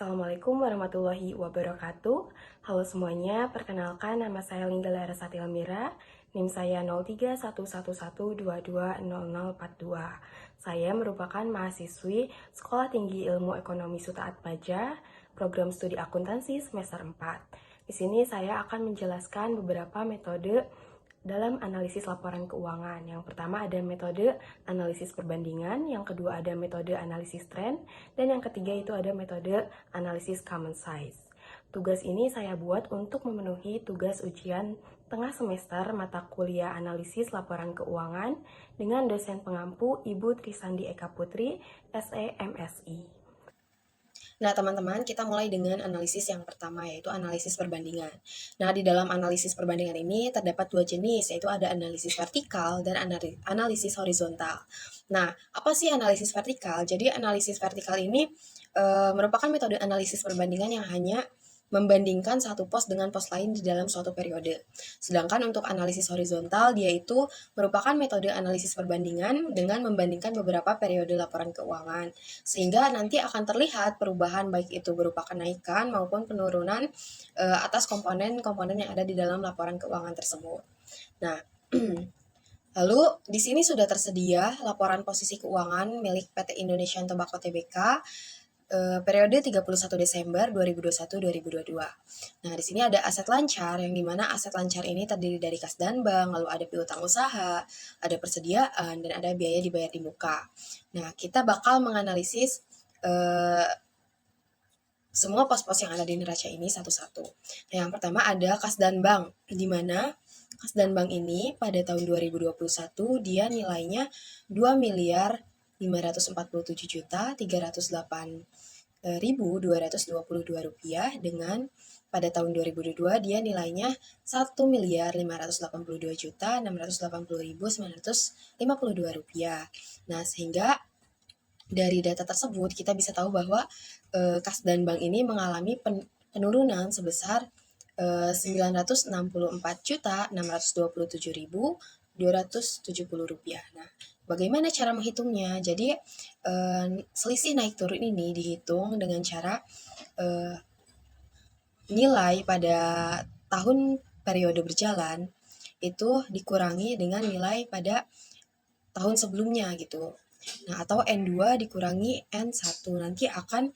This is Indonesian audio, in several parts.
Assalamualaikum warahmatullahi wabarakatuh. Halo semuanya, perkenalkan nama saya Lingga Larasati Elmira, NIM saya 031112200042. Saya merupakan mahasiswi Sekolah Tinggi Ilmu Ekonomi Suta Atmaja, program studi akuntansi semester 4. Di sini saya akan menjelaskan beberapa metode dalam analisis laporan keuangan. Yang pertama ada metode analisis perbandingan, yang kedua ada metode analisis tren, dan yang ketiga itu ada metode analisis common size. Tugas ini saya buat untuk memenuhi tugas ujian tengah semester mata kuliah analisis laporan keuangan dengan dosen pengampu Ibu Trisandi Eka Putri, SE MSI. Nah, teman-teman, kita mulai dengan analisis yang pertama, yaitu analisis perbandingan. Nah, di dalam analisis perbandingan ini terdapat dua jenis, yaitu ada analisis vertikal dan analisis horizontal. Nah, apa sih analisis vertikal? Jadi, analisis vertikal ini merupakan metode analisis perbandingan yang hanya membandingkan satu pos dengan pos lain di dalam suatu periode. Sedangkan untuk analisis horizontal, dia itu merupakan metode analisis perbandingan dengan membandingkan beberapa periode laporan keuangan. Sehingga nanti akan terlihat perubahan baik itu berupa kenaikan maupun penurunan atas komponen-komponen yang ada di dalam laporan keuangan tersebut. Nah, lalu di sini sudah tersedia laporan posisi keuangan milik PT Indonesian Tobacco Tbk periode 31 Desember 2021-2022. Nah, di sini ada aset lancar, yang dimana aset lancar ini terdiri dari kas dan bank, lalu ada piutang usaha, ada persediaan, dan ada biaya dibayar di muka. Nah, kita bakal menganalisis semua pos-pos yang ada di neraca ini satu-satu. Nah, yang pertama ada kas dan bank, di mana kas dan bank ini pada tahun 2021 dia nilainya 2 miliar 547 juta 308.222 rupiah, dengan pada tahun 2022 dia nilainya 1 miliar 582 juta 680.952 rupiah. Nah, sehingga dari data tersebut kita bisa tahu bahwa kas dan bank ini mengalami penurunan sebesar 964.627.270 rupiah. Nah, bagaimana cara menghitungnya? Jadi selisih naik turun ini dihitung dengan cara nilai pada tahun periode berjalan itu dikurangi dengan nilai pada tahun sebelumnya gitu. Nah, atau N2 dikurangi N1, nanti akan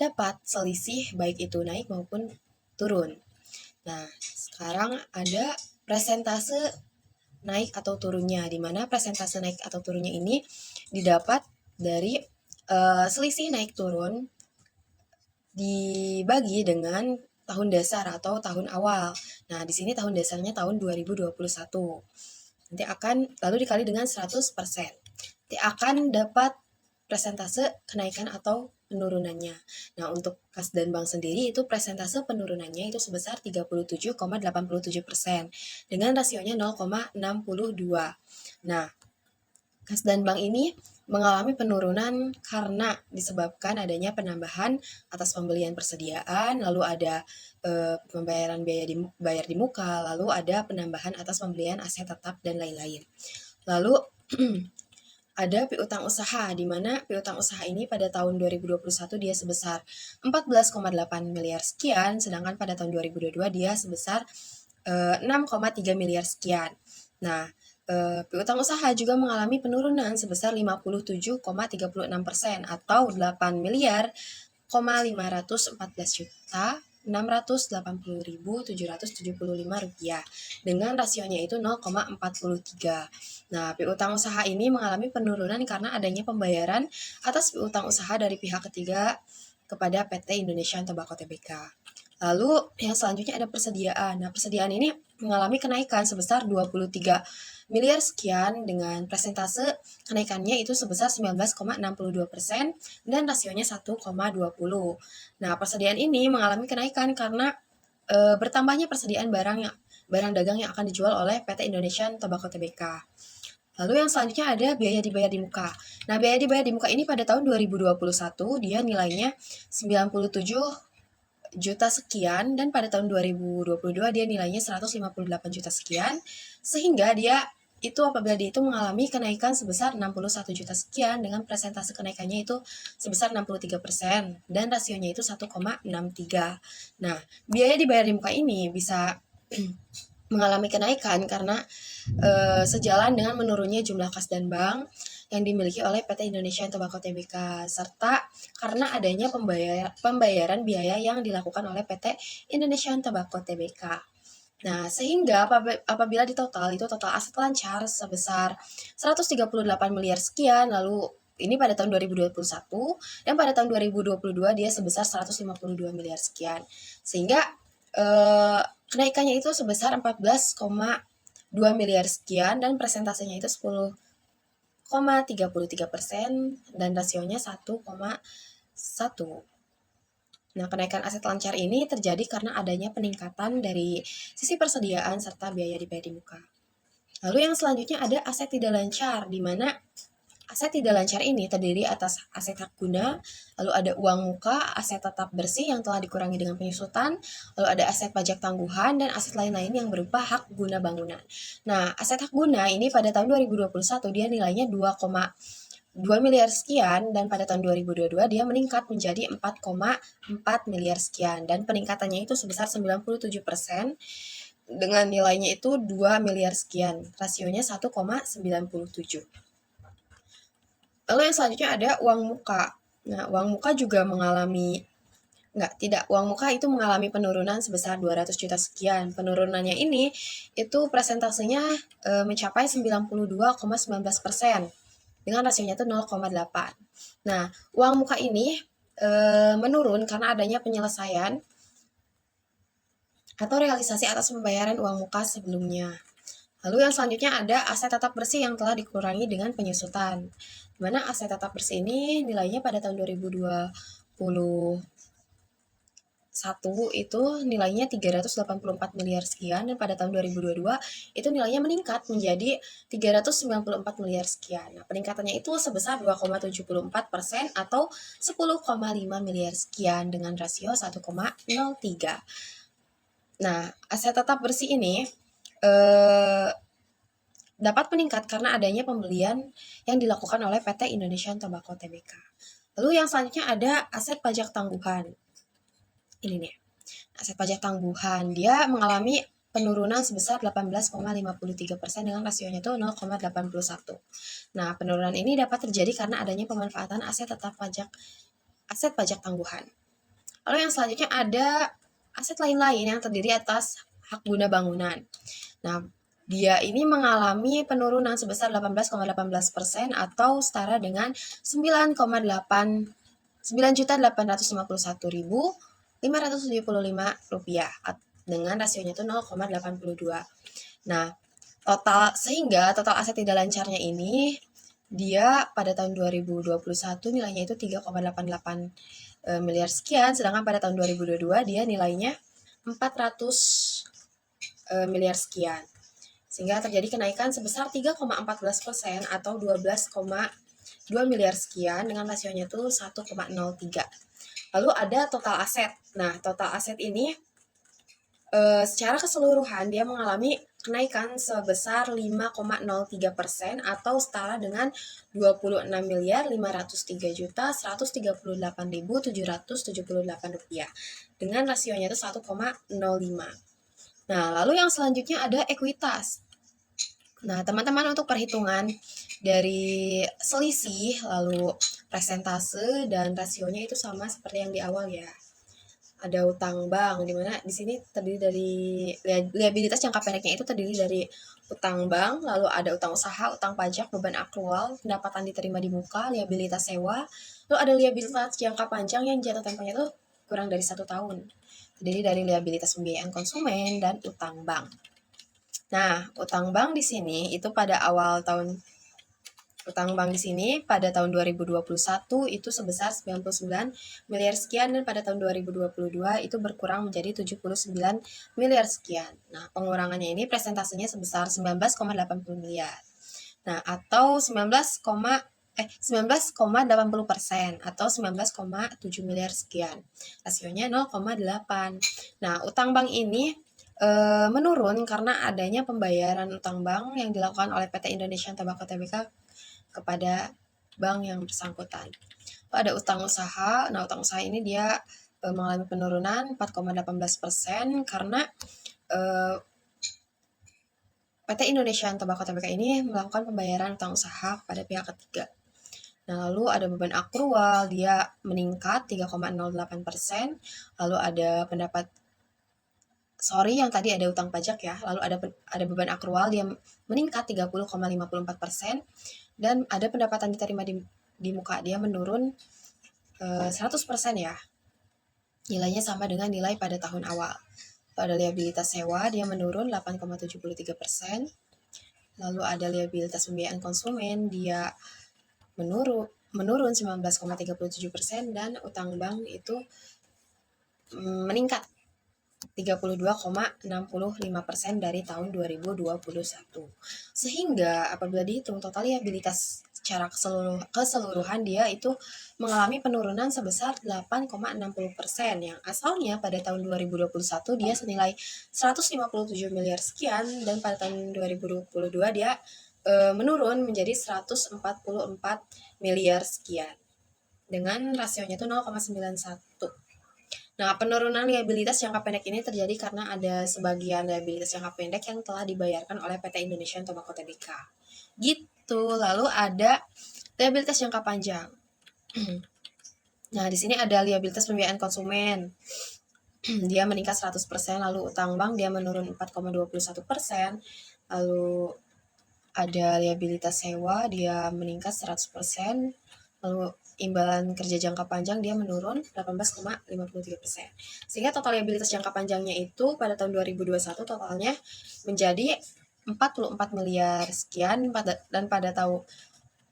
dapat selisih baik itu naik maupun turun. Nah, sekarang ada presentase naik atau turunnya, di mana presentase naik atau turunnya ini didapat dari selisih naik turun dibagi dengan tahun dasar atau tahun awal. Nah, di sini tahun dasarnya tahun 2021. Nanti akan lalu dikali dengan 100%. Nanti akan dapat presentase kenaikan atau penurunannya. Nah, untuk kas dan bank sendiri itu presentase penurunannya itu sebesar 37,87% dengan rasionya 0,62. Nah, kas dan bank ini mengalami penurunan karena disebabkan adanya penambahan atas pembelian persediaan, lalu ada pembayaran bayar di muka, lalu ada penambahan atas pembelian aset tetap dan lain-lain. Lalu ada piutang usaha, di mana piutang usaha ini pada tahun 2021 dia sebesar 14,8 miliar sekian, sedangkan pada tahun 2022 dia sebesar 6,3 miliar sekian. Nah, piutang usaha juga mengalami penurunan sebesar 57,36% atau 8 miliar 514 juta 680.775 rupiah dengan rasionya itu 0,43. Nah, piutang usaha ini mengalami penurunan karena adanya pembayaran atas piutang usaha dari pihak ketiga kepada PT Indonesian Tobacco Tbk. Lalu yang selanjutnya ada persediaan. Nah, persediaan ini mengalami kenaikan sebesar 23 miliar sekian dengan presentase kenaikannya itu sebesar 19,62% dan rasionya 1,20. Nah, persediaan ini mengalami kenaikan karena bertambahnya persediaan barang dagang yang akan dijual oleh PT Indonesian Tobacco Tbk. Lalu yang selanjutnya ada biaya dibayar di muka. Nah, biaya dibayar di muka ini pada tahun 2021 dia nilainya 97 juta sekian, dan pada tahun 2022 dia nilainya 158 juta sekian, sehingga dia itu apabila dia itu mengalami kenaikan sebesar 61 juta sekian dengan presentase kenaikannya itu sebesar 63% dan rasionya itu 1,63. Nah, biaya dibayar di muka ini bisa mengalami kenaikan karena sejalan dengan menurunnya jumlah kas dan bank yang dimiliki oleh PT Indonesia Tobacco Tbk serta karena adanya pembayaran biaya yang dilakukan oleh PT Indonesia Tobacco Tbk. Nah, sehingga apabila di total itu total aset lancar sebesar 138 miliar sekian, lalu ini pada tahun 2021 dan pada tahun 2022 dia sebesar 152 miliar sekian. Sehingga kenaikannya itu sebesar 14,2 miliar sekian dan presentasenya itu 10,33% dan rasionya 1,1. Nah, kenaikan aset lancar ini terjadi karena adanya peningkatan dari sisi persediaan serta biaya dibayar di muka. Lalu yang selanjutnya ada aset tidak lancar, di mana aset tidak lancar ini terdiri atas aset hak guna, lalu ada uang muka, aset tetap bersih yang telah dikurangi dengan penyusutan, lalu ada aset pajak tangguhan, dan aset lain-lain yang berupa hak guna bangunan. Nah, aset hak guna ini pada tahun 2021 dia nilainya 2 miliar sekian dan pada tahun 2022 dia meningkat menjadi 4,4 miliar sekian dan peningkatannya itu sebesar 97% dengan nilainya itu 2 miliar sekian, rasionya 1,97. Lalu yang selanjutnya ada uang muka. Nah, uang muka juga mengalami uang muka itu mengalami penurunan sebesar 200 juta sekian. Penurunannya ini itu presentasenya mencapai 92,19%. Dengan rasionya itu 0,8. Nah, uang muka ini menurun karena adanya penyelesaian atau realisasi atas pembayaran uang muka sebelumnya. Lalu yang selanjutnya ada aset tetap bersih yang telah dikurangi dengan penyusutan. Di mana aset tetap bersih ini nilainya pada tahun 2021 itu nilainya 384 miliar sekian dan pada tahun 2022 itu nilainya meningkat menjadi 394 miliar sekian. Nah, peningkatannya itu sebesar 2,74% atau 10,5 miliar sekian dengan rasio 1,03. Nah, aset tetap bersih ini dapat meningkat karena adanya pembelian yang dilakukan oleh PT Indonesia Tobacco Tbk. Lalu yang selanjutnya ada aset pajak tangguhan. Ini nih, aset pajak tangguhan. Dia mengalami penurunan sebesar 18,53% dengan rasionya itu 0,81. Nah, penurunan ini dapat terjadi karena adanya pemanfaatan aset pajak tangguhan. Lalu yang selanjutnya ada aset lain-lain yang terdiri atas hak guna bangunan. Nah, dia ini mengalami penurunan sebesar 18,18% atau setara dengan 9.851.575 rupiah dengan rasionya itu 0,82. Nah, sehingga total aset tidak lancarnya ini dia pada tahun 2021 nilainya itu 3,88 miliar sekian, sedangkan pada tahun 2022 dia nilainya 400 miliar sekian. Sehingga terjadi kenaikan sebesar 3,14% atau 12,2 miliar sekian dengan rasionya itu 1,03. Lalu ada total aset. Nah, total aset ini secara keseluruhan dia mengalami kenaikan sebesar 5,03% atau setara dengan 26.503.138.778 rupiah dengan rasionya itu 1,05. Nah, lalu yang selanjutnya ada ekuitas. Nah, teman-teman untuk perhitungan dari selisih, lalu presentase dan rasionya itu sama seperti yang di awal ya. Ada utang bank, di mana di sini terdiri dari liabilitas jangka pendeknya itu terdiri dari utang bank, lalu ada utang usaha, utang pajak, beban akrual, pendapatan diterima di muka, liabilitas sewa, lalu ada liabilitas jangka panjang yang jatuh tempohnya itu kurang dari 1 tahun. Terdiri dari liabilitas pembiayaan konsumen dan utang bank. Nah, utang bank di sini itu pada tahun 2021 itu sebesar 99 miliar sekian dan pada tahun 2022 itu berkurang menjadi 79 miliar sekian. Nah, pengurangannya ini presentasenya sebesar 19,80 miliar. Nah, atau 19,80% atau 19,7 miliar sekian. Rasionya 0,8. Nah, utang bank ini menurun karena adanya pembayaran utang bank yang dilakukan oleh PT Indonesia Tobacco Tbk kepada bank yang bersangkutan. Ada utang usaha. Nah, utang usaha ini dia mengalami penurunan 4,18% karena PT Indonesia Tobacco Tbk ini melakukan pembayaran utang usaha kepada pihak ketiga. Nah, lalu ada beban akrual, dia meningkat 3,08%. Lalu ada yang tadi ada utang pajak ya. Lalu ada beban akrual, dia meningkat 30,54%. Dan ada pendapatan diterima di muka, dia menurun 100% ya. Nilainya sama dengan nilai pada tahun awal. Pada liabilitas sewa, dia menurun 8,73%. Lalu ada liabilitas pembiayaan konsumen, dia menurun 19,37%, dan utang bank itu meningkat 32,65% dari tahun 2021. Sehingga apabila dihitung total liabilitas secara keseluruhan, dia itu mengalami penurunan sebesar 8,60%, yang asalnya pada tahun 2021 dia senilai 157 miliar sekian, dan pada tahun 2022 dia menurun menjadi 144 miliar sekian dengan rasionya itu 0,91. Nah, penurunan liabilitas jangka pendek ini terjadi karena ada sebagian liabilitas jangka pendek yang telah dibayarkan oleh PT Indonesia Tobacco Tbk. Gitu. Lalu ada liabilitas jangka panjang. Nah, di sini ada liabilitas pembiayaan konsumen. Dia meningkat 100%, lalu utang bank dia menurun 4,21%. Lalu ada liabilitas sewa, dia meningkat 100%. Lalu imbalan kerja jangka panjang dia menurun 18,53%. Sehingga total liabilitas jangka panjangnya itu pada tahun 2021 totalnya menjadi 44 miliar sekian, dan pada tahun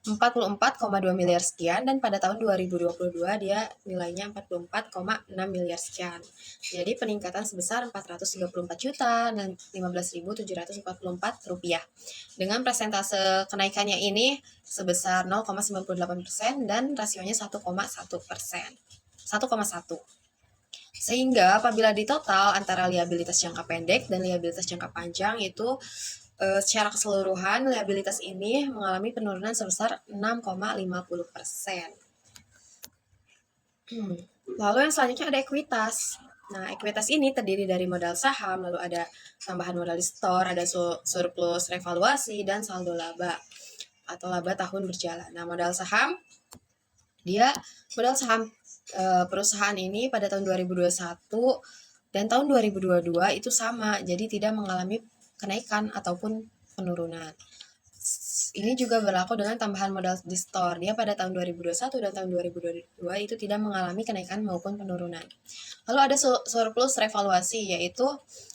44,2 miliar sekian, dan pada tahun 2022 dia nilainya 44,6 miliar sekian. Jadi peningkatan sebesar 434 juta dan 15.744 rupiah. Dengan persentase kenaikannya ini sebesar 0,98% dan rasionya 1,1%. 1,1. Sehingga apabila ditotal antara liabilitas jangka pendek dan liabilitas jangka panjang itu secara keseluruhan liabilitas ini mengalami penurunan sebesar 6,50%. Lalu yang selanjutnya ada ekuitas. Nah, ekuitas ini terdiri dari modal saham, lalu ada tambahan modal di store, ada surplus revaluasi, dan saldo laba atau laba tahun berjalan. Nah, modal saham perusahaan ini pada tahun 2021 dan tahun 2022 itu sama, jadi tidak mengalami kenaikan ataupun penurunan. Ini juga berlaku dengan tambahan modal di store. Dia pada tahun 2021 dan tahun 2022 itu tidak mengalami kenaikan maupun penurunan. Lalu ada surplus revaluasi, yaitu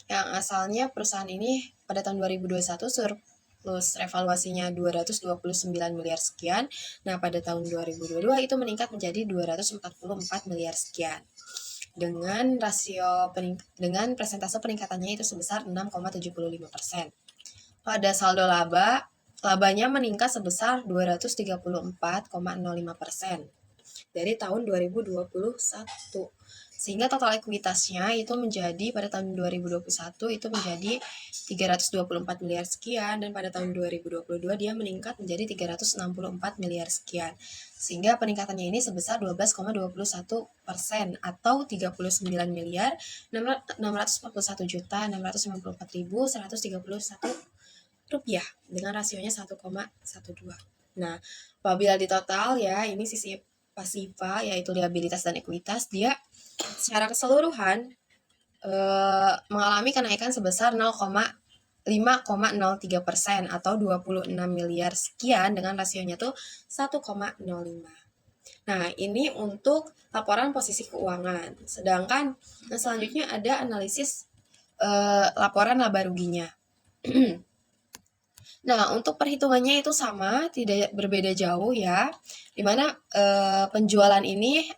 yang asalnya perusahaan ini pada tahun 2021 surplus revaluasinya 229 miliar sekian. Nah, pada tahun 2022 itu meningkat menjadi 244 miliar sekian. Dengan persentase peningkatannya itu sebesar 6,75%. Pada saldo labanya meningkat sebesar 234,05% dari tahun 2021. Sehingga total ekuitasnya itu menjadi pada tahun 2021 itu menjadi 324 miliar sekian, dan pada tahun 2022 dia meningkat menjadi 364 miliar sekian. Sehingga peningkatannya ini sebesar 12,21% atau 39 miliar 641 juta 694.131 rupiah dengan rasionya 1,12. Nah, apabila di total ya, ini sisi pasifa yaitu liabilitas dan ekuitas, dia secara keseluruhan mengalami kenaikan sebesar 5,03% atau 26 miliar sekian dengan rasionya tuh 1,05. Nah, ini untuk laporan posisi keuangan. Sedangkan selanjutnya ada analisis laporan laba ruginya. Nah, untuk perhitungannya itu sama, tidak berbeda jauh ya. Dimana penjualan ini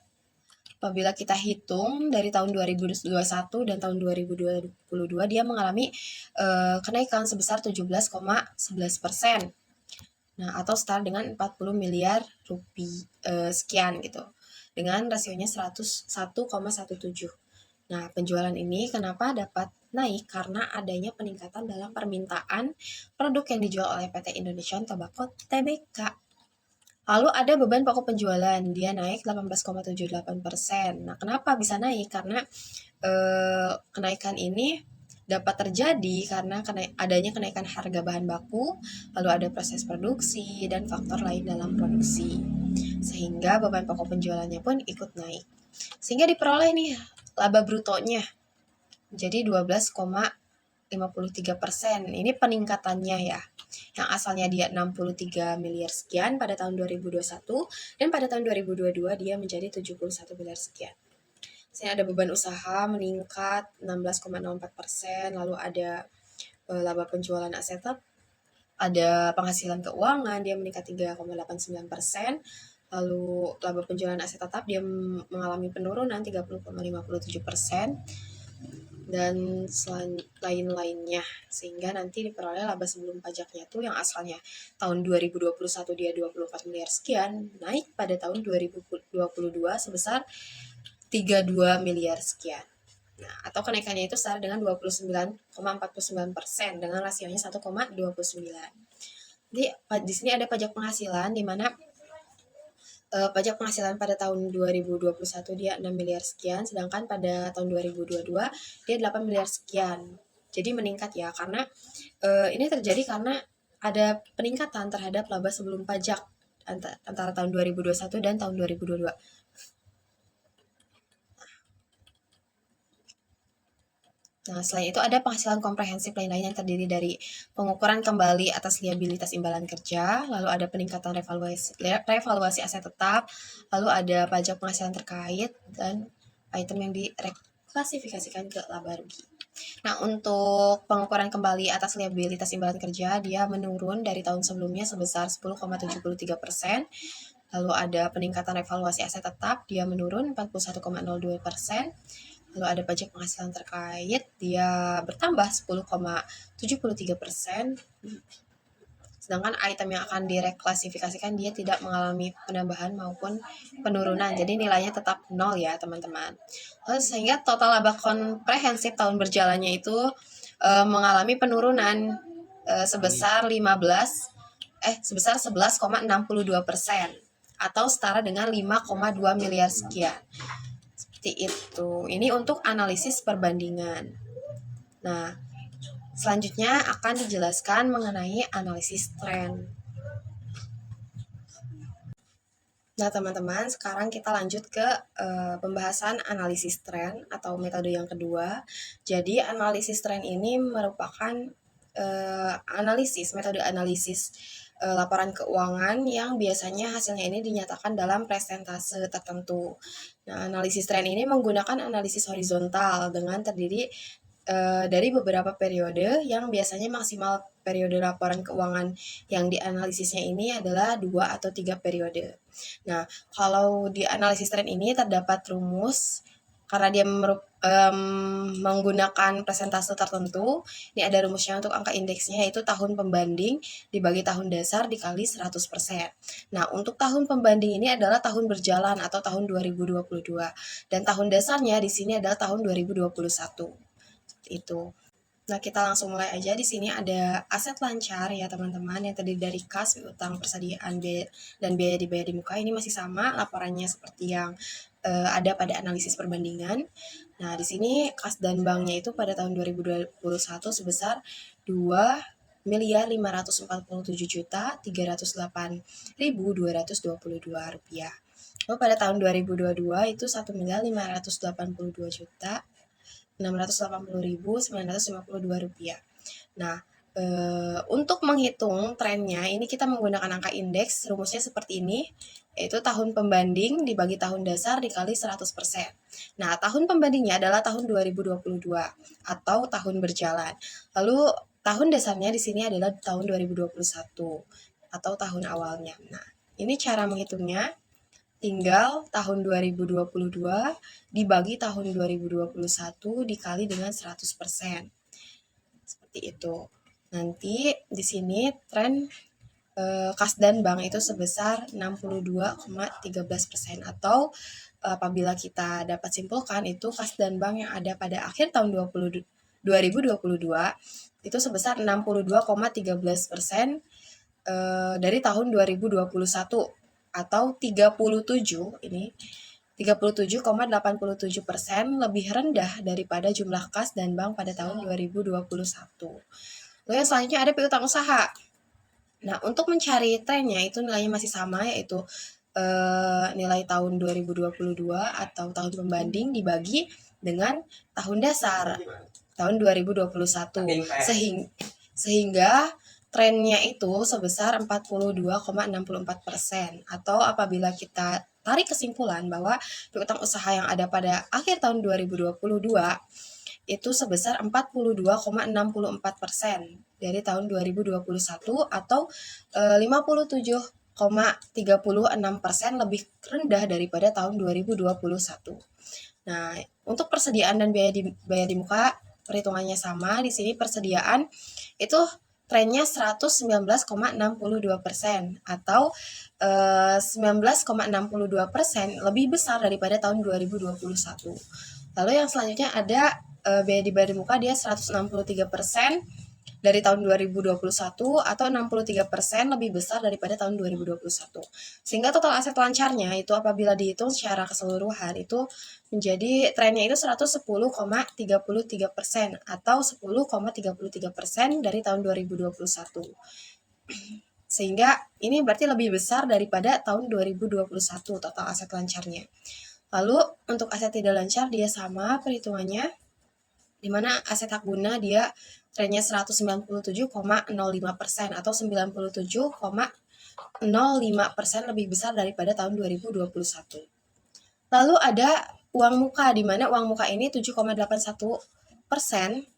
apabila kita hitung dari tahun 2021 dan tahun 2022 dia mengalami kenaikan sebesar 17,11%. Nah, atau setara dengan 40 miliar rupiah sekian gitu. Dengan rasionya 101,17. Nah, penjualan ini kenapa dapat naik karena adanya peningkatan dalam permintaan produk yang dijual oleh PT Indonesian Tobacco Tbk. Lalu ada beban pokok penjualan, dia naik 18,78%. Nah, kenapa bisa naik? Karena kenaikan ini dapat terjadi karena adanya kenaikan harga bahan baku, lalu ada proses produksi, dan faktor lain dalam produksi. Sehingga beban pokok penjualannya pun ikut naik. Sehingga diperoleh nih laba brutonya jadi 12,53%. Ini peningkatannya ya. Yang asalnya dia 63 miliar sekian pada tahun 2021 dan pada tahun 2022 dia menjadi 71 miliar sekian. Sini ada beban usaha meningkat 16,04%, lalu ada laba penjualan aset tetap, ada penghasilan keuangan dia meningkat 3,89%, lalu laba penjualan aset tetap dia mengalami penurunan 30,57%, dan lain-lainnya, sehingga nanti diperoleh laba sebelum pajaknya tuh yang asalnya tahun 2021 dia 24 miliar sekian, naik pada tahun 2022 sebesar 32 miliar sekian. Nah, atau kenaikannya itu setara dengan 29,49% dengan rasionya 1,29. Jadi di sini ada pajak penghasilan di mana pajak penghasilan pada tahun 2021 dia 6 miliar sekian, sedangkan pada tahun 2022 dia 8 miliar sekian. Jadi meningkat ya, karena ini terjadi karena ada peningkatan terhadap laba sebelum pajak antara tahun 2021 dan tahun 2022. Nah, selain itu ada penghasilan komprehensif lain-lain yang terdiri dari pengukuran kembali atas liabilitas imbalan kerja, lalu ada peningkatan revaluasi aset tetap, lalu ada pajak penghasilan terkait, dan item yang diklasifikasikan ke laba rugi. Nah, untuk pengukuran kembali atas liabilitas imbalan kerja, dia menurun dari tahun sebelumnya sebesar 10,73%, lalu ada peningkatan revaluasi aset tetap, dia menurun 41,02%, lalu ada pajak penghasilan terkait, dia bertambah 10,73%, sedangkan item yang akan direklasifikasikan dia tidak mengalami penambahan maupun penurunan, jadi nilainya tetap 0 ya teman-teman. Lalu sehingga total laba komprehensif tahun berjalannya itu mengalami penurunan sebesar 11,62% atau setara dengan 5,2 miliar sekian. Seperti itu. Ini untuk analisis perbandingan. Nah, selanjutnya akan dijelaskan mengenai analisis tren. Nah, teman-teman, sekarang kita lanjut ke pembahasan analisis tren atau metode yang kedua. Jadi, analisis tren ini merupakan metode analisis laporan keuangan yang biasanya hasilnya ini dinyatakan dalam presentase tertentu. Nah, analisis tren ini menggunakan analisis horizontal dengan terdiri dari beberapa periode yang biasanya maksimal periode laporan keuangan yang dianalisisnya ini adalah 2 atau 3 periode. Nah, kalau di analisis tren ini terdapat rumus karena dia menggunakan presentase tertentu. Ini ada rumusnya untuk angka indeksnya, yaitu tahun pembanding dibagi tahun dasar dikali 100%. Nah, untuk tahun pembanding ini adalah tahun berjalan atau tahun 2022. Dan tahun dasarnya di sini adalah tahun 2021. Itu. Nah, kita langsung mulai aja. Di sini ada aset lancar ya teman-teman, yang terdiri dari kas, utang, persediaan, dan biaya dibayar di muka. Ini masih sama laporannya seperti yang ada pada analisis perbandingan. Nah, di sini kas dan banknya itu pada tahun 2021 sebesar 2.547.308.222 rupiah. Lalu pada tahun 2022 itu 1.582.680.952 rupiah. Nah, untuk menghitung trennya ini kita menggunakan angka indeks, rumusnya seperti ini, yaitu tahun pembanding dibagi tahun dasar dikali 100%. Nah, tahun pembandingnya adalah tahun 2022 atau tahun berjalan. Lalu tahun dasarnya di sini adalah tahun 2021 atau tahun awalnya. Nah, ini cara menghitungnya. Tinggal tahun 2022 dibagi tahun 2021 dikali dengan 100%. Seperti itu. Nanti di sini tren kas dan bank itu sebesar 62,13%, atau apabila kita dapat simpulkan itu kas dan bank yang ada pada akhir tahun 2022 itu sebesar 62,13% dari tahun 2021 atau 37,87% lebih rendah daripada jumlah kas dan bank pada tahun 2021. Lalu yang selanjutnya ada piutang usaha. Nah, untuk mencari trennya itu nilainya masih sama, yaitu nilai tahun 2022 atau tahun pembanding dibagi dengan tahun dasar tahun 2021 sehingga trennya itu sebesar 42,64%, atau apabila kita tarik kesimpulan bahwa piutang usaha yang ada pada akhir tahun 2022 itu sebesar 42,64% dari tahun 2021 atau 57,36% lebih rendah daripada tahun 2021. Nah, untuk persediaan dan biaya di muka perhitungannya sama. Di sini persediaan itu trennya 119,62% atau 19,62% lebih besar daripada tahun 2021. Lalu yang selanjutnya ada biaya di muka, dia 163% dari tahun 2021 atau 63% lebih besar daripada tahun 2021. Sehingga total aset lancarnya itu apabila dihitung secara keseluruhan itu menjadi trennya itu 110,33% atau 10,33% dari tahun 2021. Sehingga ini berarti lebih besar daripada tahun 2021 total aset lancarnya. Lalu untuk aset tidak lancar dia sama perhitungannya, di mana aset hak guna dia trennya 197,05% atau 97,05% lebih besar daripada tahun 2021. Lalu ada uang muka, di mana uang muka ini 7,81%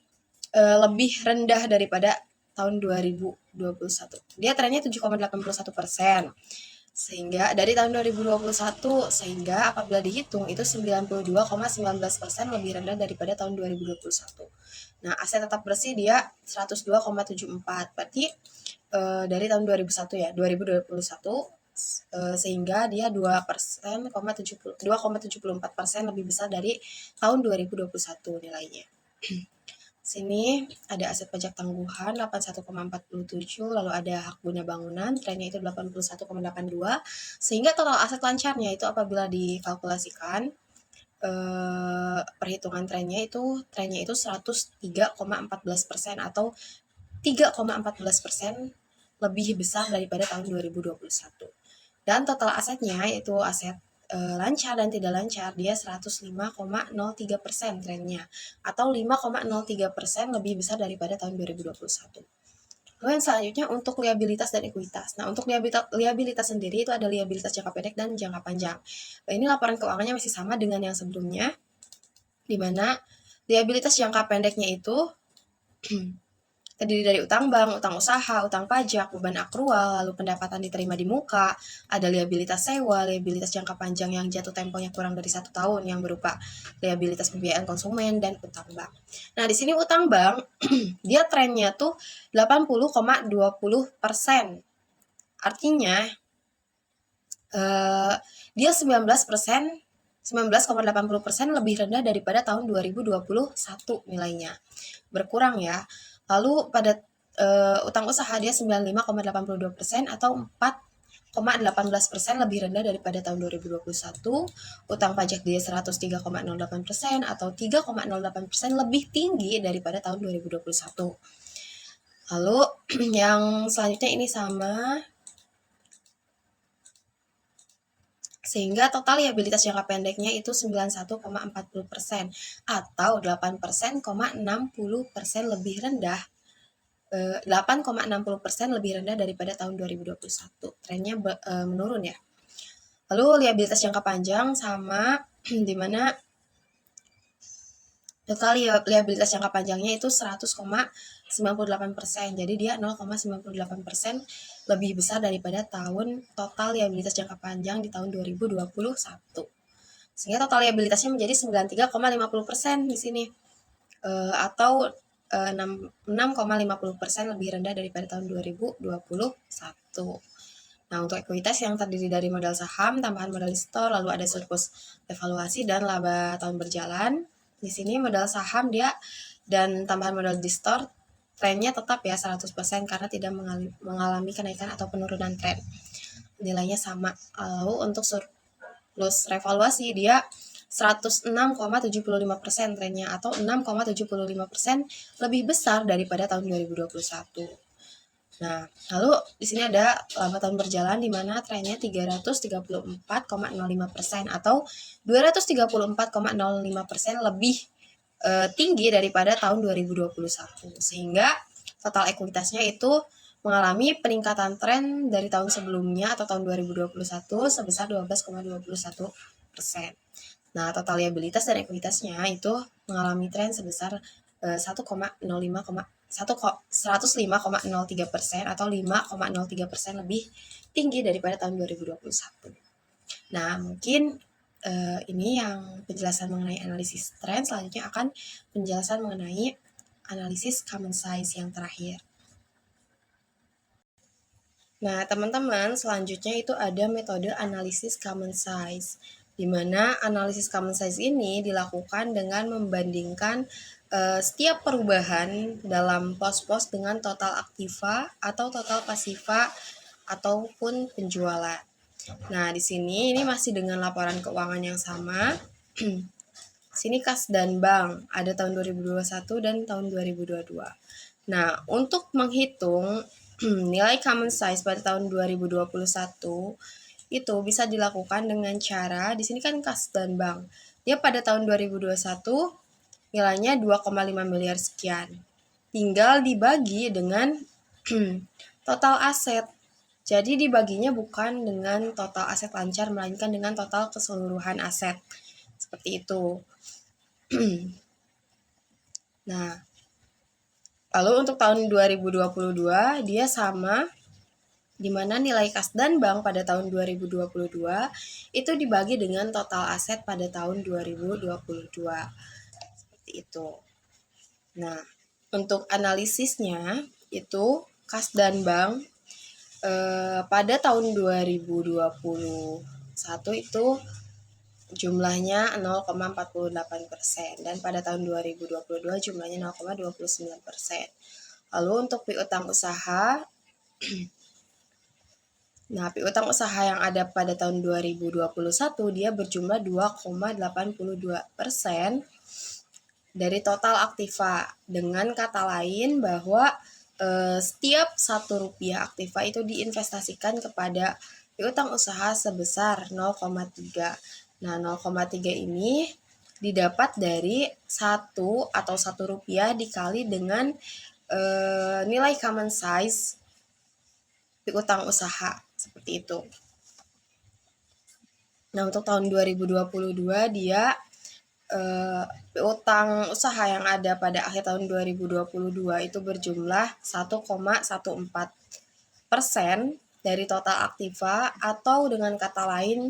lebih rendah daripada tahun 2021. Dia trennya 7,81%. Sehingga dari tahun 2021, sehingga apabila dihitung itu 92,19% lebih rendah daripada tahun 2021. Nah, aset tetap bersih dia 102,74. Berarti dari tahun 2001 ya, 2021 sehingga dia 2,74% lebih besar dari tahun 2021 nilainya. Sini ada aset pajak tangguhan 81,47, lalu ada hak guna bangunan trennya itu 81,82, sehingga total aset lancarnya itu apabila dikalkulasikan perhitungan trennya itu 103,14% atau 3,14% lebih besar daripada tahun 2021. Dan total asetnya yaitu aset lancar dan tidak lancar dia 105,03% trennya atau 5,03% lebih besar daripada tahun 2021. Lalu yang selanjutnya untuk liabilitas dan ekuitas. Nah, untuk liabilitas sendiri itu ada liabilitas jangka pendek dan jangka panjang. Ini laporan keuangannya masih sama dengan yang sebelumnya, di mana liabilitas jangka pendeknya itu terdiri dari utang bank, utang usaha, utang pajak, beban akrual, lalu pendapatan diterima di muka, ada liabilitas sewa, liabilitas jangka panjang yang jatuh temponya kurang dari 1 tahun yang berupa liabilitas pembiayaan konsumen dan utang bank. Nah, di sini utang bank dia trennya tuh 80,20%. Artinya dia 19,80% lebih rendah daripada tahun 2021 nilainya. Berkurang ya. Lalu pada utang usaha dia 95,82% atau 4,18% lebih rendah daripada tahun 2021. Utang pajak dia 103,08% atau 3,08% lebih tinggi daripada tahun 2021. Lalu yang selanjutnya ini sama, sehingga total liabilitas jangka pendeknya itu 91,40% atau 8,60% lebih rendah 8,60% lebih rendah daripada tahun 2021. Trennya menurun ya. Lalu liabilitas jangka panjang sama, di mana total liabilitas jangka panjangnya itu 100,98%. Jadi dia 0,98% lebih besar daripada tahun total liabilitas jangka panjang di tahun 2021. Sehingga total liabilitasnya menjadi 93,50% di sini. Atau 6,50% lebih rendah daripada tahun 2021. Nah, untuk ekuitas yang terdiri dari modal saham, tambahan modal store, lalu ada surplus evaluasi dan laba tahun berjalan. Di sini modal saham dia dan tambahan modal di store trennya tetap ya 100% karena tidak mengalami kenaikan atau penurunan tren. Nilainya sama. Lalu untuk surplus revaluasi dia 106,75% trennya atau 6,75% lebih besar daripada tahun 2021. Nah, lalu di sini ada laba tahun berjalan di mana trennya 334,05% atau 234,05% lebih tinggi daripada tahun 2021. Sehingga total ekuitasnya itu mengalami peningkatan tren dari tahun sebelumnya atau tahun 2021 sebesar 12,21%. Nah, total liabilitas dan ekuitasnya itu mengalami tren sebesar 105,03% atau 5,03% lebih tinggi daripada tahun 2021. Nah, mungkin ini yang penjelasan mengenai analisis tren. Selanjutnya akan penjelasan mengenai analisis common size yang terakhir. Nah, teman-teman, selanjutnya itu ada metode analisis common size, di mana analisis common size ini dilakukan dengan membandingkan setiap perubahan dalam pos-pos dengan total aktiva atau total pasiva ataupun penjualan. Nah, di sini ini masih dengan laporan keuangan yang sama. Sini kas dan bank ada tahun 2021 dan tahun 2022. Nah, untuk menghitung nilai common size pada tahun 2021 itu bisa dilakukan dengan cara di sini kan kas dan bank. Dia pada tahun 2021 nilainya 2,5 miliar sekian. Tinggal dibagi dengan total aset. Jadi dibaginya bukan dengan total aset lancar melainkan dengan total keseluruhan aset. Seperti itu. Nah, lalu untuk tahun 2022 dia sama, di mana nilai kas dan bank pada tahun 2022 itu dibagi dengan total aset pada tahun 2022. Seperti itu. Nah, untuk analisisnya itu kas dan bank pada tahun 2021 itu jumlahnya 0,48% dan pada tahun 2022 jumlahnya 0,29%. Lalu untuk piutang usaha, nah piutang usaha yang ada pada tahun 2021 dia berjumlah 2,82% dari total aktiva. Dengan kata lain bahwa setiap Rp1 aktiva itu diinvestasikan kepada piutang usaha sebesar 0,3. Nah, 0,3 ini didapat dari 1 atau Rp1 dikali dengan nilai common size piutang usaha. Seperti itu. Nah, untuk tahun 2022 dia piutang usaha yang ada pada akhir tahun 2022 itu berjumlah 1,14% dari total aktiva, atau dengan kata lain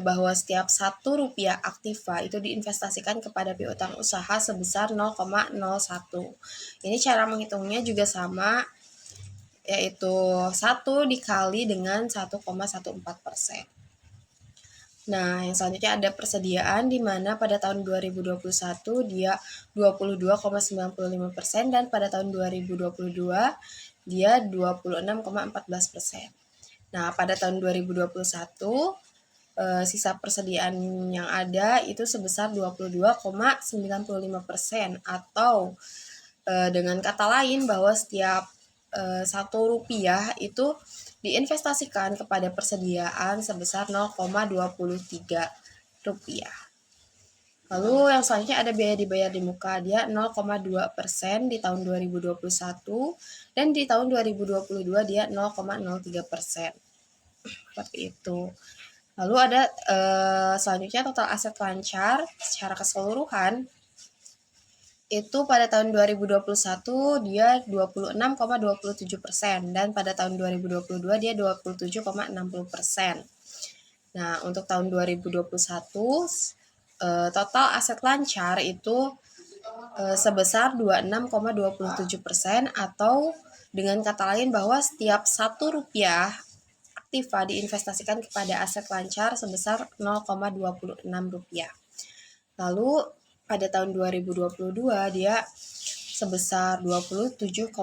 bahwa setiap Rp1 aktiva itu diinvestasikan kepada piutang usaha sebesar 0,01. Ini cara menghitungnya juga sama, yaitu 1 dikali dengan 1,14%. Nah, yang selanjutnya ada persediaan di mana pada tahun 2021 dia 22,95% dan pada tahun 2022 dia 26,14%. Nah, pada tahun 2021 sisa persediaan yang ada itu sebesar 22,95%, atau dengan kata lain bahwa setiap Rp1 itu diinvestasikan kepada persediaan sebesar 0,23 rupiah. Lalu yang selanjutnya ada biaya dibayar di muka, dia 0,2% di tahun 2021 dan di tahun 2022 dia 0,03%. Seperti itu. Lalu ada selanjutnya total aset lancar secara keseluruhan. Itu pada tahun 2021 dia 26,27% dan pada tahun 2022 dia 27,60%. Nah, untuk tahun 2021 total aset lancar itu sebesar 26,27%, atau dengan kata lain bahwa setiap Rp1 aktiva diinvestasikan kepada aset lancar sebesar Rp0,26. Lalu pada tahun 2022 dia sebesar 27,60%,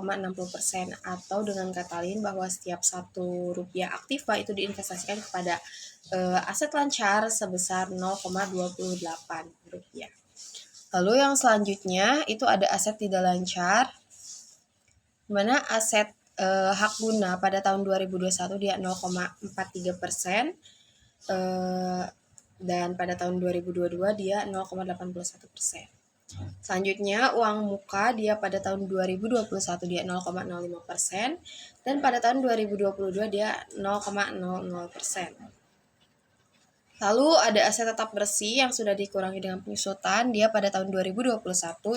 atau dengan kata lain bahwa setiap Rp1 aktiva itu diinvestasikan kepada aset lancar sebesar Rp0,28. Lalu yang selanjutnya itu ada aset tidak lancar, di mana aset hak guna pada tahun 2021 dia 0,43%, dan pada tahun 2022 dia 0,81%. Selanjutnya uang muka dia pada tahun 2021 dia 0,05%, dan pada tahun 2022 dia 0,00%. Lalu ada aset tetap bersih yang sudah dikurangi dengan penyusutan, dia pada tahun 2021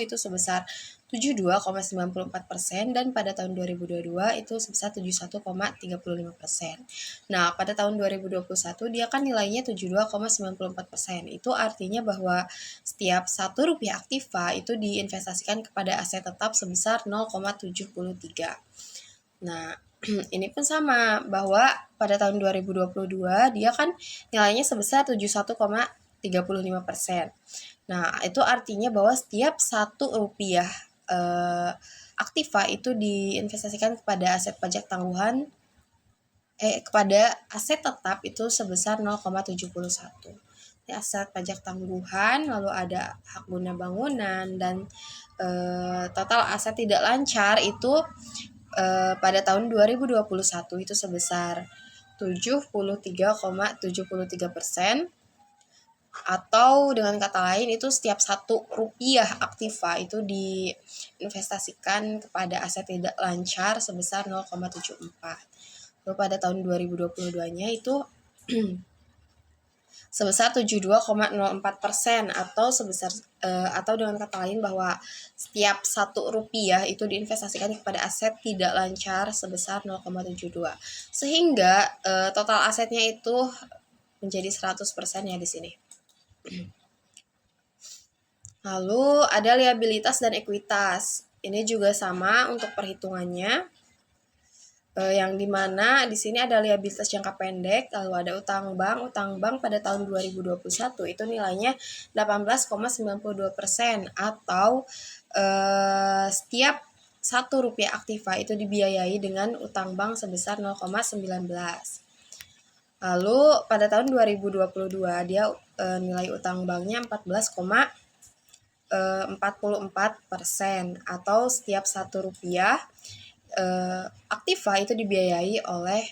itu sebesar 72,94%, dan pada tahun 2022 itu sebesar 71,35%. Nah, pada tahun 2021 dia kan nilainya 72,94%. Itu artinya bahwa setiap Rp1 aktiva itu diinvestasikan kepada aset tetap sebesar 0,73. Nah, ini pun sama, bahwa pada tahun 2022 dia kan nilainya sebesar 71,35%. Nah, itu artinya bahwa setiap Rp1 aktiva itu diinvestasikan kepada aset pajak tangguhan kepada aset tetap itu sebesar 0,71. Aset pajak tangguhan, lalu ada hak guna bangunan, dan total aset tidak lancar itu pada tahun 2021 itu sebesar 73,73%, atau dengan kata lain itu setiap Rp1 aktiva itu diinvestasikan kepada aset tidak lancar sebesar 0,74. Lalu pada tahun 2022-nya itu sebesar 72,04%, atau sebesar atau dengan kata lain bahwa setiap Rp1 itu diinvestasikan kepada aset tidak lancar sebesar 0,72. Sehingga total asetnya itu menjadi 100% ya di sini. Lalu ada liabilitas dan ekuitas. Ini juga sama untuk perhitungannya. Yang dimana di sini ada liabilitas jangka pendek, lalu ada utang bank. Utang bank pada tahun 2021 itu nilainya 18,92%, atau setiap Rp1 aktiva itu dibiayai dengan utang bank sebesar 0,19. Lalu pada tahun 2022 dia nilai utang banknya 14,44%, atau setiap Rp1 aktiva itu dibiayai oleh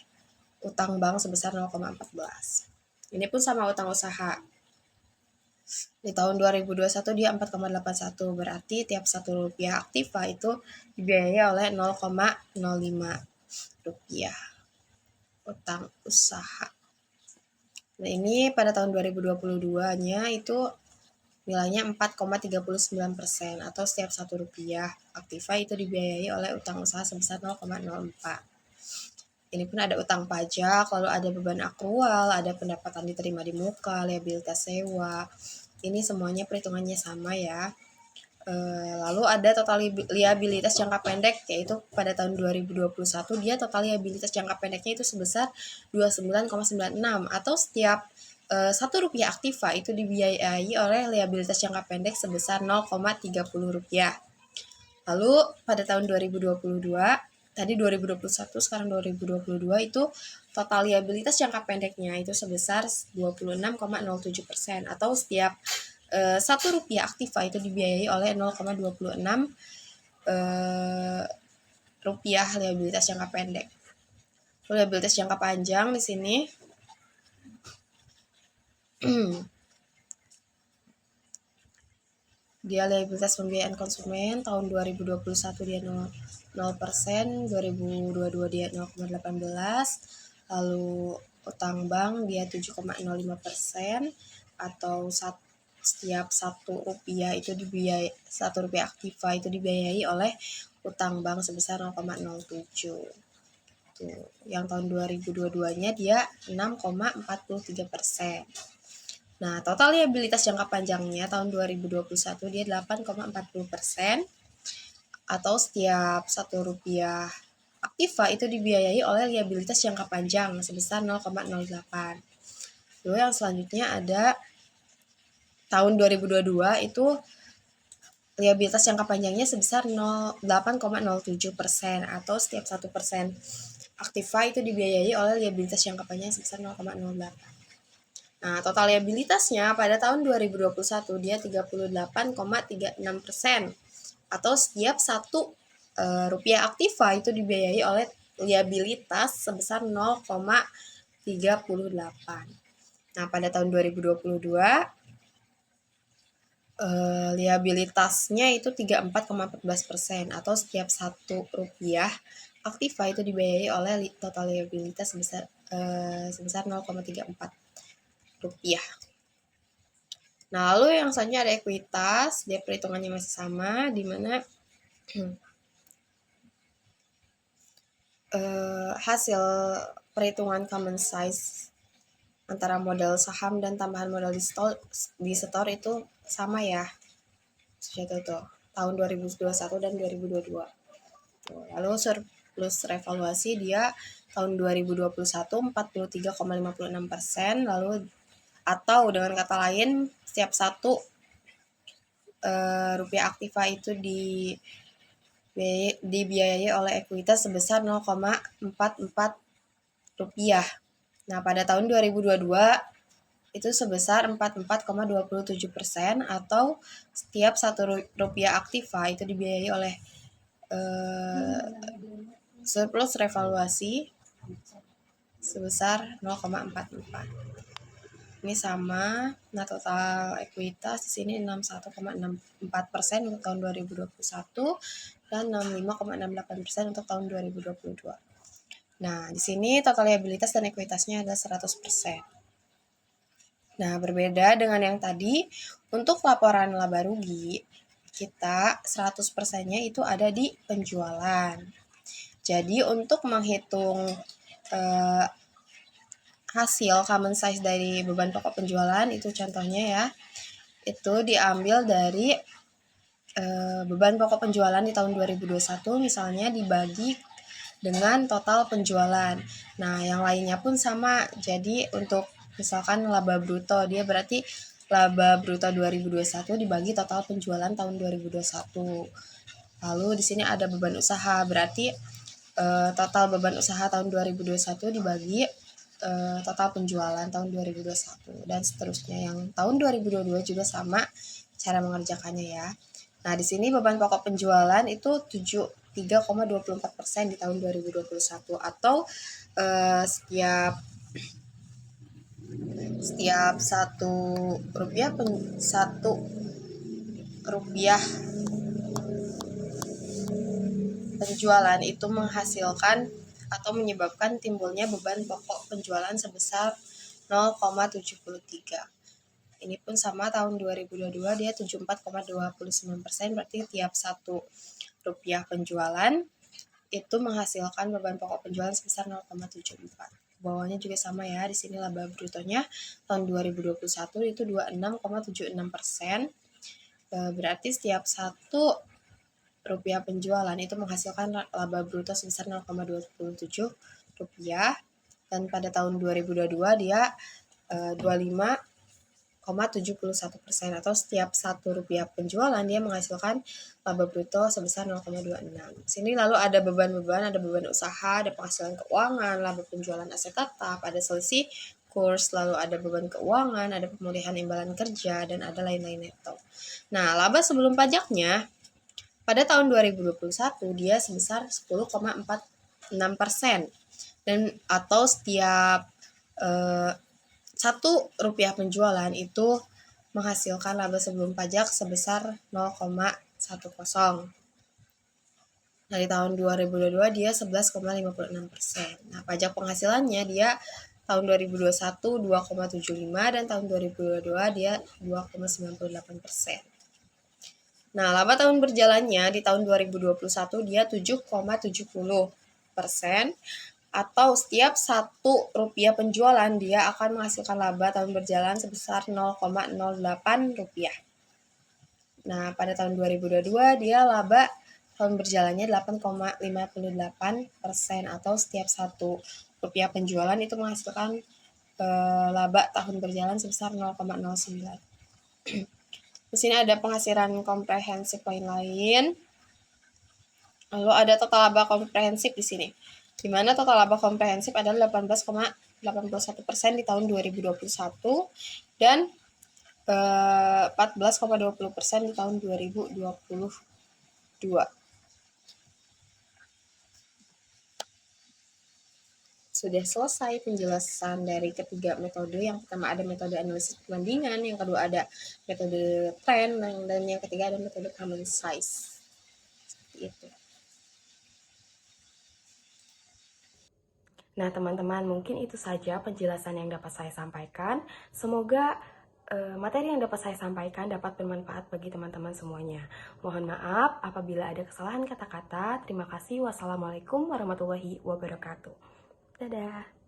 utang bank sebesar 0,14. Ini pun sama utang usaha. Di tahun 2021 dia 4,81, berarti tiap Rp1 aktiva itu dibiayai oleh 0,05 rupiah utang usaha. Nah, ini pada tahun 2022-nya itu nilainya 4,39%, atau setiap Rp1 aktiva itu dibiayai oleh utang usaha sebesar 0,04. Ini pun ada utang pajak, lalu ada beban akrual, ada pendapatan diterima di muka, liabilitas sewa. Ini semuanya perhitungannya sama ya. Lalu ada total liabilitas jangka pendek, yaitu pada tahun 2021 dia total liabilitas jangka pendeknya itu sebesar 29,96, atau setiap Rp1 aktiva itu dibiayai oleh liabilitas jangka pendek sebesar 0,30 rupiah. Lalu pada tahun 2022, tadi 2021, sekarang 2022 itu total liabilitas jangka pendeknya itu sebesar 26,07%, atau setiap Rp1 aktiva itu dibiayai oleh 0,26 rupiah liabilitas jangka pendek. Liabilitas jangka panjang di sini dia liabilitas pembiayaan konsumen tahun 2021 dia 0%, 2022 dia 0,18, lalu utang bank dia 7,05%, atau setiap Rp1 itu dibiayai, Rp1 aktiva itu dibiayai oleh utang bank sebesar 0,07. Tuh, yang tahun 2022-nya dia 6,43%. Nah, total liabilitas jangka panjangnya tahun 2021 dia 8,40%, atau setiap Rp1 aktiva itu dibiayai oleh liabilitas jangka panjang sebesar 0,08. Lalu yang selanjutnya ada tahun 2022 itu liabilitas jangka panjangnya sebesar 8,07% atau setiap 1% aktiva itu dibiayai oleh liabilitas jangka panjang sebesar 0,08. Nah, total liabilitasnya pada tahun 2021 dia 38,36% atau setiap satu rupiah aktiva itu dibiayai oleh liabilitas sebesar 0,38. Nah, pada tahun 2022 liabilitasnya itu 34,14% atau setiap satu rupiah aktiva itu dibiayai oleh total liabilitas sebesar 0,34 rupiah. Nah, lalu yang selanjutnya ada ekuitas, dia perhitungannya masih sama, di mana hasil perhitungan common size antara modal saham dan tambahan modal di setor itu sama ya. Seperti itu, tahun 2021 dan 2022. Lalu surplus revaluasi dia tahun 2021 43,56%, lalu atau dengan kata lain setiap satu rupiah aktiva itu dibiayai oleh ekuitas sebesar 0,44 rupiah. Nah, pada tahun 2022 itu sebesar 44,27% atau setiap satu rupiah aktiva itu dibiayai oleh surplus revaluasi sebesar 0,44. Ini sama. Nah, total ekuitas di sini 61,64% untuk tahun 2021 dan 65,68% untuk tahun 2022. Nah, di sini total liabilitas dan ekuitasnya adalah 100%. Nah, berbeda dengan yang tadi, untuk laporan laba rugi, kita 100%-nya itu ada di penjualan. Jadi, untuk menghitung hasil common size dari beban pokok penjualan, itu contohnya ya, itu diambil dari beban pokok penjualan di tahun 2021 misalnya dibagi dengan total penjualan. Nah, yang lainnya pun sama. Jadi untuk misalkan laba bruto, dia berarti laba bruto 2021 dibagi total penjualan tahun 2021. Lalu di sini ada beban usaha, berarti total beban usaha tahun 2021 dibagi total penjualan tahun 2021 dan seterusnya. Yang tahun 2022 juga sama cara mengerjakannya ya. Nah, di sini beban pokok penjualan itu 3,24% di tahun 2021 atau setiap satu rupiah penjualan itu menghasilkan atau menyebabkan timbulnya beban pokok penjualan sebesar 0,73. Ini pun sama tahun 2022 dia 74,29%, berarti tiap satu rupiah penjualan itu menghasilkan beban pokok penjualan sebesar 0,74. Bawahnya juga sama ya, di sini laba brutonya tahun 2021 itu 26,76%. Berarti setiap satu rupiah penjualan itu menghasilkan laba bruto sebesar 0,27 rupiah, dan pada tahun 2022 dia 25,71% atau setiap satu rupiah penjualan dia menghasilkan laba bruto sebesar 0,26. Sini lalu ada beban-beban, ada beban usaha, ada penghasilan keuangan, laba penjualan aset tetap, ada selisih kurs, lalu ada beban keuangan, ada pemulihan imbalan kerja, dan ada lain-lain neto. Nah, laba sebelum pajaknya pada tahun 2021 dia sebesar 10,46%, dan atau setiap satu rupiah penjualan itu menghasilkan laba sebelum pajak sebesar 0,10. Nah, di tahun 2022 dia 11,56%. Nah, pajak penghasilannya dia tahun 2021 2,75 dan tahun 2022 dia 2,98%. Nah, laba tahun berjalannya di tahun 2021 dia 7,70%, atau setiap satu rupiah penjualan dia akan menghasilkan laba tahun berjalan sebesar 0,08 rupiah. Nah, pada tahun 2022 dia laba tahun berjalannya 8,58%, atau setiap satu rupiah penjualan itu menghasilkan laba tahun berjalan sebesar 0,09. Di sini ada penghasilan komprehensif lain-lain. Lalu ada total laba komprehensif di sini. Di mana total laba komprehensif adalah 18,81% di tahun 2021 dan 14,20% di tahun 2022. Sudah selesai penjelasan dari ketiga metode. Yang pertama ada metode analisis perbandingan, yang kedua ada metode tren, dan yang ketiga ada metode common size. Seperti itu. Nah, teman-teman, mungkin itu saja penjelasan yang dapat saya sampaikan. Semoga materi yang dapat saya sampaikan dapat bermanfaat bagi teman-teman semuanya. Mohon maaf apabila ada kesalahan kata-kata. Terima kasih. Wassalamualaikum warahmatullahi wabarakatuh. Dadah.